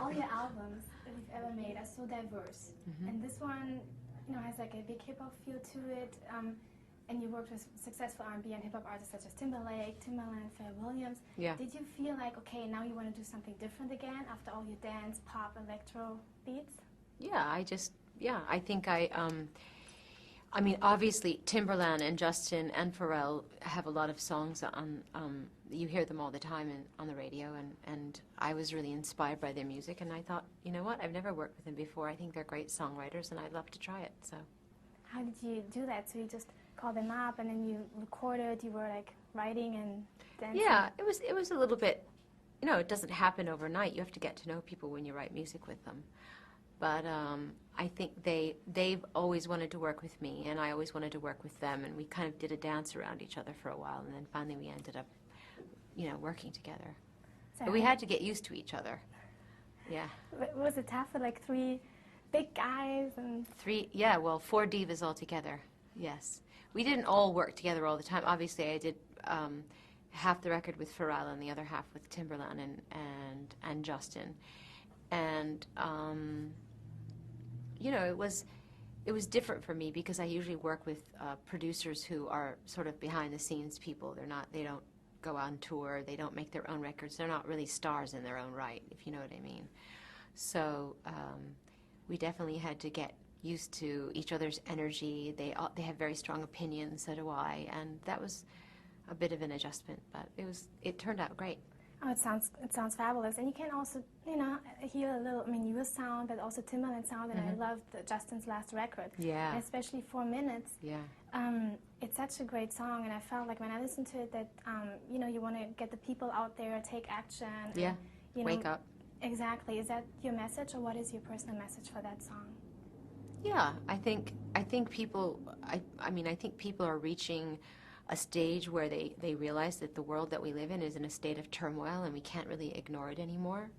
all your albums that you've ever made are so diverse, and this one, has like a big hip hop feel to it. And you worked with successful R&B and hip hop artists such as Timberlake, Timbaland, Pharrell Williams. Yeah. Did you feel like, okay, now you want to do something different again after all your dance, pop, electro beats? Yeah, I think I mean, obviously, Timberland and Justin and Pharrell have a lot of songs on, you hear them all the time on the radio, and I was really inspired by their music, and I thought, you know what, I've never worked with them before. I think they're great songwriters, and I'd love to try it, so. How did you do that? So you just called them up, and then you recorded, you were like writing and dancing? Yeah, it was a little bit, it doesn't happen overnight. You have to get to know people when you write music with them. But I think they've always wanted to work with me, and I always wanted to work with them, and we kind of did a dance around each other for a while, and then finally we ended up, working together. But we had to get used to each other. Yeah. Was it tough for like three big guys and... Four divas all together, yes. We didn't all work together all the time. Obviously, I did half the record with Pharrell and the other half with Timberland and Justin. And, it was different for me because I usually work with producers who are sort of behind-the-scenes people. They don't go on tour. They don't make their own records. They're not really stars in their own right, if you know what I mean. So we definitely had to get used to each other's energy. They have very strong opinions, so do I, and that was a bit of an adjustment, but it turned out great. Oh, it sounds fabulous, and you can also hear a little. I mean, your sound, but also Timbaland sound, and I loved Justin's last record. Yeah, and especially 4 minutes. Yeah, it's such a great song, and I felt like when I listened to it that you want to get the people out there, take action. Yeah, and, wake up. Exactly. Is that your message, or what is your personal message for that song? Yeah, I think people. I mean, I think people are reaching a stage where they realize that the world that we live in is in a state of turmoil, and we can't really ignore it anymore.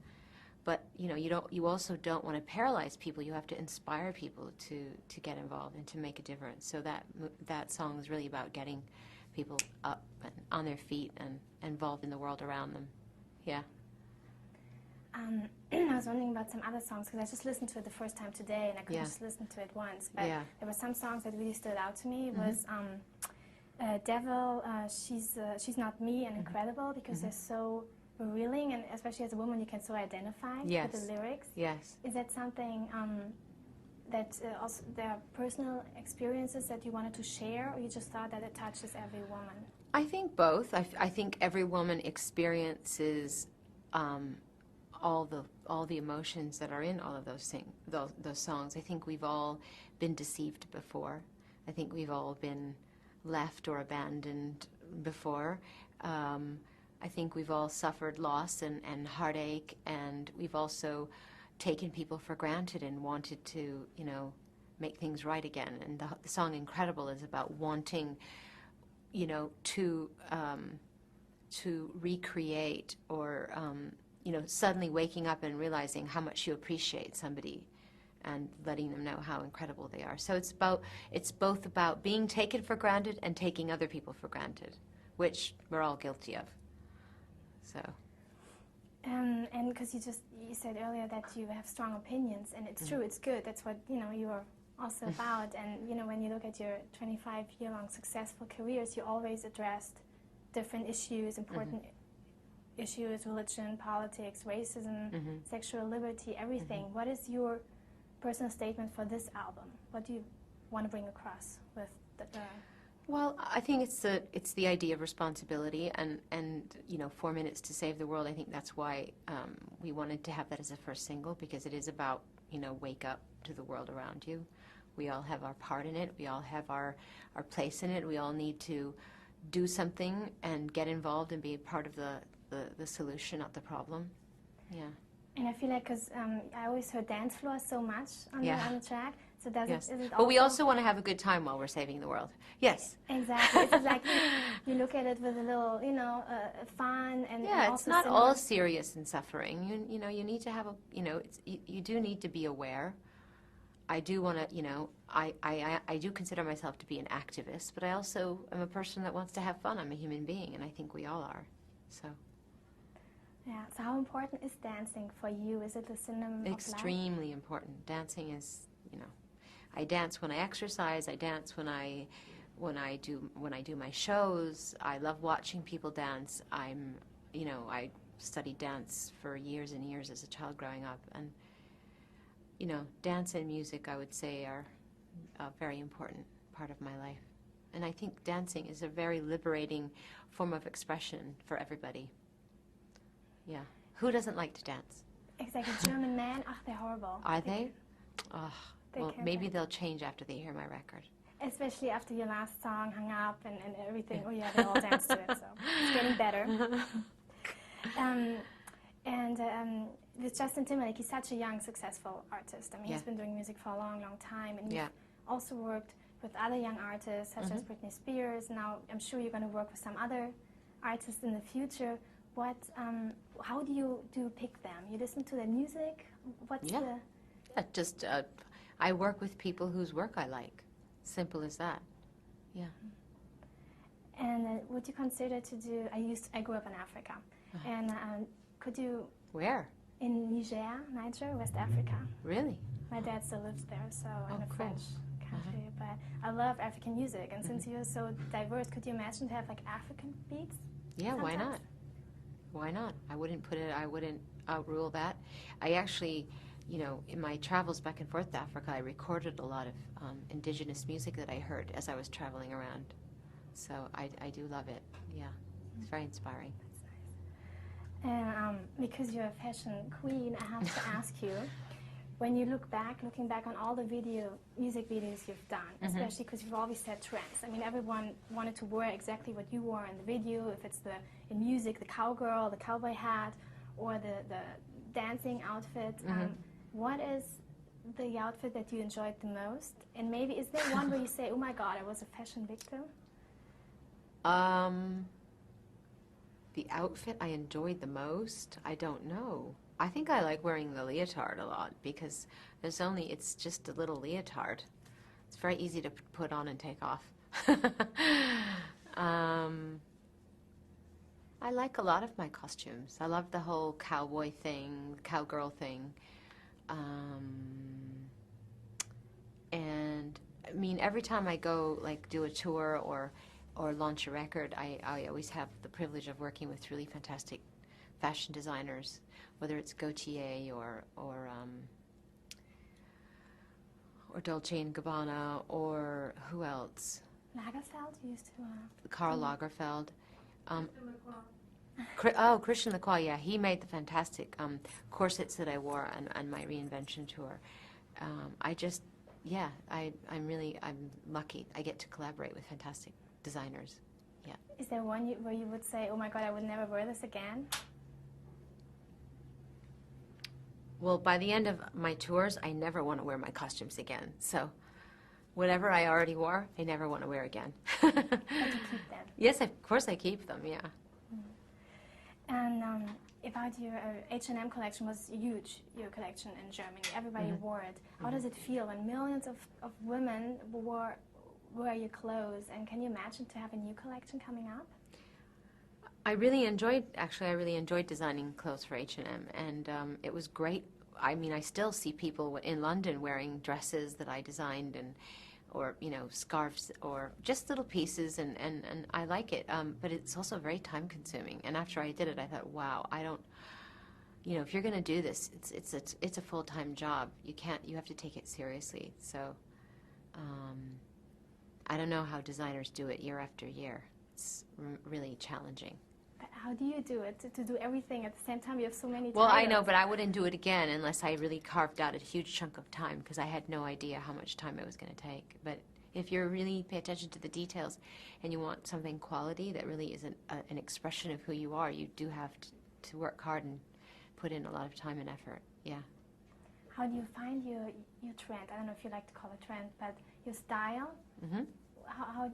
But you also don't want to paralyze people. You have to inspire people to get involved and to make a difference. So that song is really about getting people up and on their feet and involved in the world around them. Yeah. I was wondering about some other songs, because I just listened to it the first time today, and I could just listen to it once. But there were some songs that really stood out to me. It was Devil, She's Not Me, and Incredible, because they're so revealing, and especially as a woman, you can so identify with the lyrics. Yes. Is that something that also there are personal experiences that you wanted to share, or you just thought that it touches every woman? I think both. I think every woman experiences all the emotions that are in all of those songs. I think we've all been deceived before. I think we've all been left or abandoned before. I think we've all suffered loss and heartache, and we've also taken people for granted and wanted to, make things right again. And the song "Incredible" is about wanting, to recreate or, suddenly waking up and realizing how much you appreciate somebody and letting them know how incredible they are. So it's both about being taken for granted and taking other people for granted, which we're all guilty of. So. And because you said earlier that you have strong opinions, and it's true, it's good. That's what you are also about. And when you look at your 25-year-long successful careers, you always addressed different issues, important issues: religion, politics, racism, sexual liberty, everything. What is your personal statement for this album? What do you want to bring across with the... Well, I think it's the idea of responsibility and 4 minutes to save the world. I think that's why we wanted to have that as a first single, because it is about wake up to the world around you. We all have our part in it. We all have our place in it. We all need to do something and get involved and be a part of the solution, not the problem. Yeah. And I feel like, because I always heard dance floor so much on the track, so is it but we also want to have a good time while we're saving the world. Yes. Exactly. It's like you look at it with a little, fun and yeah, and it's not all serious and suffering. You need to have you do need to be aware. I do want to, I do consider myself to be an activist, but I also am a person that wants to have fun. I'm a human being, and I think we all are. So. Yeah. So how important is dancing for you? Is it the synonym of life? Extremely important. Dancing is, I dance when I exercise. I dance when I do my shows. I love watching people dance. I studied dance for years and years as a child growing up, and dance and music, I would say, are a very important part of my life. And I think dancing is a very liberating form of expression for everybody. Yeah. Who doesn't like to dance? Exactly. German men, they're horrible. Are they? Oh, well, can't maybe dance. they'll change after they hear my record. Especially after your last song, Hung Up, and everything. Oh yeah, they all dance to it, so it's getting better. With Justin Timberlake, he's such a young, successful artist. I mean, he's been doing music for a long, long time, and you've also worked with other young artists, such as Britney Spears. Now, I'm sure you're going to work with some other artists in the future. How do you pick them? You listen to their music? I work with people whose work I like. Simple as that. Yeah. And would you consider to do? I grew up in Africa, and could you? Where? In Niger, West Africa. Really? My dad still lives there, so in a cool. French country. But I love African music, and since you're so diverse, could you imagine to have like African beats? Yeah, sometimes? why not? Why not? I wouldn't outrule that. I actually, in my travels back and forth to Africa, I recorded a lot of indigenous music that I heard as I was traveling around. So I do love it. Yeah, it's very inspiring. That's nice. And because you're a fashion queen, I have to ask you, when you looking back on all the music videos you've done, especially because you've always set trends. I mean, everyone wanted to wear exactly what you wore in the video, if it's in music, the cowgirl, the cowboy hat, or the dancing outfit. What is the outfit that you enjoyed the most? And maybe, is there one where you say, oh my God, I was a fashion victim? The outfit I enjoyed the most? I don't know. I think I like wearing the leotard a lot because it's just a little leotard. It's very easy to put on and take off. I like a lot of my costumes. I love the whole cowboy thing, cowgirl thing. And I mean, every time I go do a tour or launch a record, I always have the privilege of working with really fantastic fashion designers, whether it's Gautier or Dolce & Gabbana, or who else? Lagerfeld used to... Karl Lagerfeld. Christian Lacroix, yeah, he made the fantastic corsets that I wore on my reinvention tour. I'm lucky. I get to collaborate with fantastic designers. Yeah. Is there one where you would say, oh my God, I would never wear this again? Well, by the end of my tours, I never want to wear my costumes again. So whatever I already wore, I never want to wear again. But you keep them? Yes, of course I keep them, yeah. And about your H&M collection was huge, your collection in Germany. Everybody wore it. How does it feel when millions of women wear your clothes? And can you imagine to have a new collection coming up? I really enjoyed designing clothes for H&M, and it was great. I mean, I still see people in London wearing dresses that I designed, or scarves, or just little pieces, and I like it. But it's also very time consuming. And after I did it, I thought, wow, I don't. If you're going to do this, it's a full-time job. You have to take it seriously. So, I don't know how designers do it year after year. It's really challenging. But how do you do it, to do everything at the same time? You have so many Well, titles. I know, but I wouldn't do it again unless I really carved out a huge chunk of time, because I had no idea how much time it was going to take. But if you really pay attention to the details and you want something quality that really is an expression of who you are, you do have to work hard and put in a lot of time and effort, yeah. How do you find your trend? I don't know if you like to call it trend, but your style? Mm-hmm. How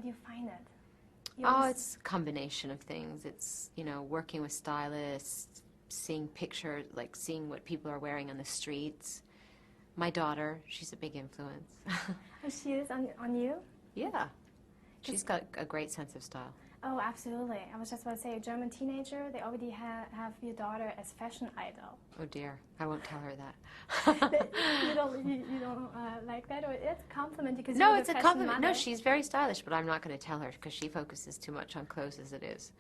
do you find it? It's a combination of things. It's, working with stylists, seeing pictures, seeing what people are wearing on the streets. My daughter, she's a big influence. Oh, she is on you? Yeah. She's got a great sense of style. Oh, absolutely. I was just about to say, a German teenager, they already have your daughter as fashion idol. Oh dear, I won't tell her that. You don't like that, or it's a compliment because No, you're it's the a fashion compliment. mother. No, she's very stylish, but I'm not going to tell her because she focuses too much on clothes as it is.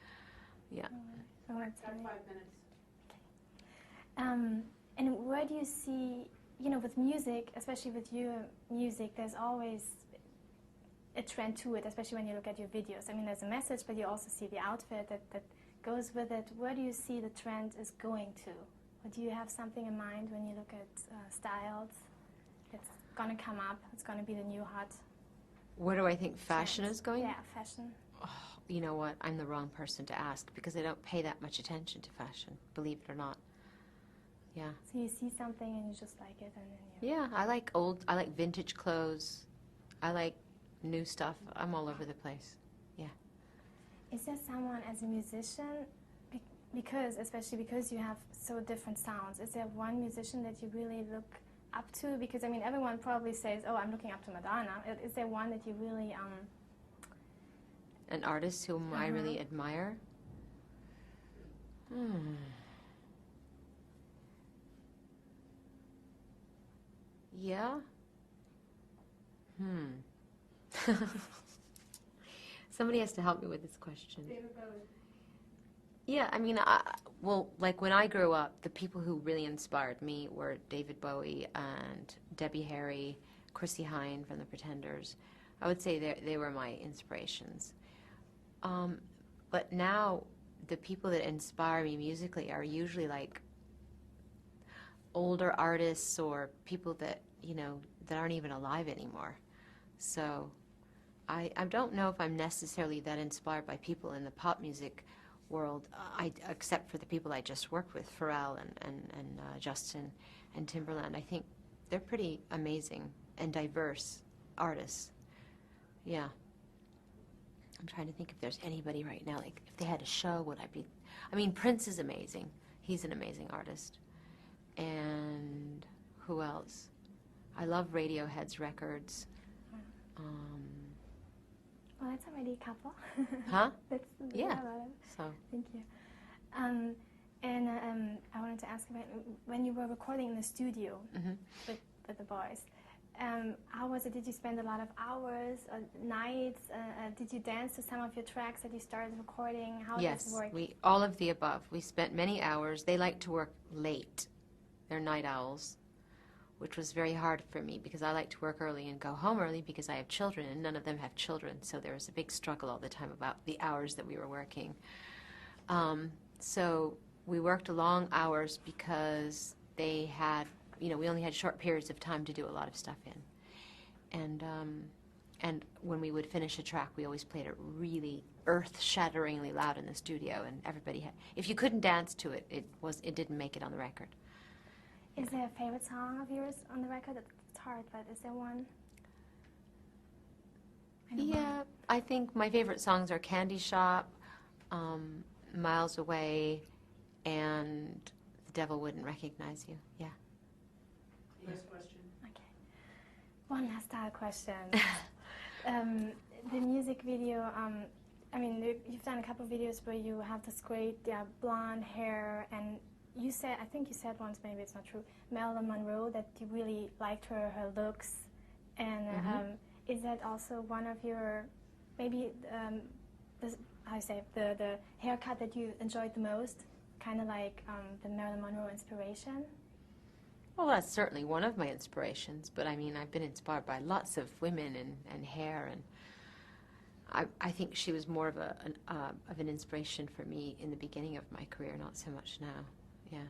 Yeah. Oh, that's Got really- 5 minutes. And where do you see, with music, especially with your music, there's always a trend to it, especially when you look at your videos. I mean, there's a message, but you also see the outfit that goes with it. Where do you see the trend is going to? Or do you have something in mind when you look at styles? It's going to come up. It's going to be the new hot Where do I think fashion trend. is going? Yeah, fashion. Oh, you know what? I'm the wrong person to ask because I don't pay that much attention to fashion, believe it or not. Yeah. So you see something and you just like it, and then you... Yeah, I like vintage clothes. I like new stuff. I'm all over the place. Yeah. Is there someone as a musician, especially because you have so different sounds, is there one musician that you really look up to? Because, I mean, everyone probably says, oh, I'm looking up to Madonna. Is there one that you really... An artist whom I really admire? Yeah? Somebody has to help me with this question. David Bowie. Yeah, I mean, like when I grew up, the people who really inspired me were David Bowie and Debbie Harry, Chrissie Hynde from The Pretenders. I would say they were my inspirations. But now, the people that inspire me musically are usually like older artists or people that, that aren't even alive anymore. So I don't know if I'm necessarily that inspired by people in the pop music world, except for the people I just worked with, Pharrell and Justin and Timberland. I think they're pretty amazing and diverse artists. Yeah. I'm trying to think if there's anybody right now, like if they had a show, would I be... I mean, Prince is amazing. He's an amazing artist. And who else? I love Radiohead's records. Well, that's already a couple. Huh? That's Yeah. a lot. So, Thank you. I wanted to ask about when you were recording in the studio with the boys. How was it? Did you spend a lot of hours, nights? Did you dance to some of your tracks that you started recording? How yes, does it work? all of the above. We spent many hours. They like to work late. They're night owls, which was very hard for me because I like to work early and go home early because I have children and none of them have children. So there was a big struggle all the time about the hours that we were working. So we worked long hours because they had, we only had short periods of time to do a lot of stuff in. And when we would finish a track, we always played it really earth-shatteringly loud in the studio, and everybody had... If you couldn't dance to it, it didn't make it on the record. Is there a favorite song of yours on the record? It's hard, but is there one? Yeah, I think my favorite songs are Candy Shop, Miles Away, and The Devil Wouldn't Recognize You. Yeah. Last question. Okay. One last style question. The music video, I mean, you've done a couple of videos where you have this great blonde hair, and you said, I think you said once, maybe it's not true, Marilyn Monroe, that you really liked her looks. And is that also one of your, maybe, the haircut that you enjoyed the most? Kind of like the Marilyn Monroe inspiration? Well, that's certainly one of my inspirations, but I mean, I've been inspired by lots of women and hair, and I think she was more of an inspiration for me in the beginning of my career, not so much now. Yeah.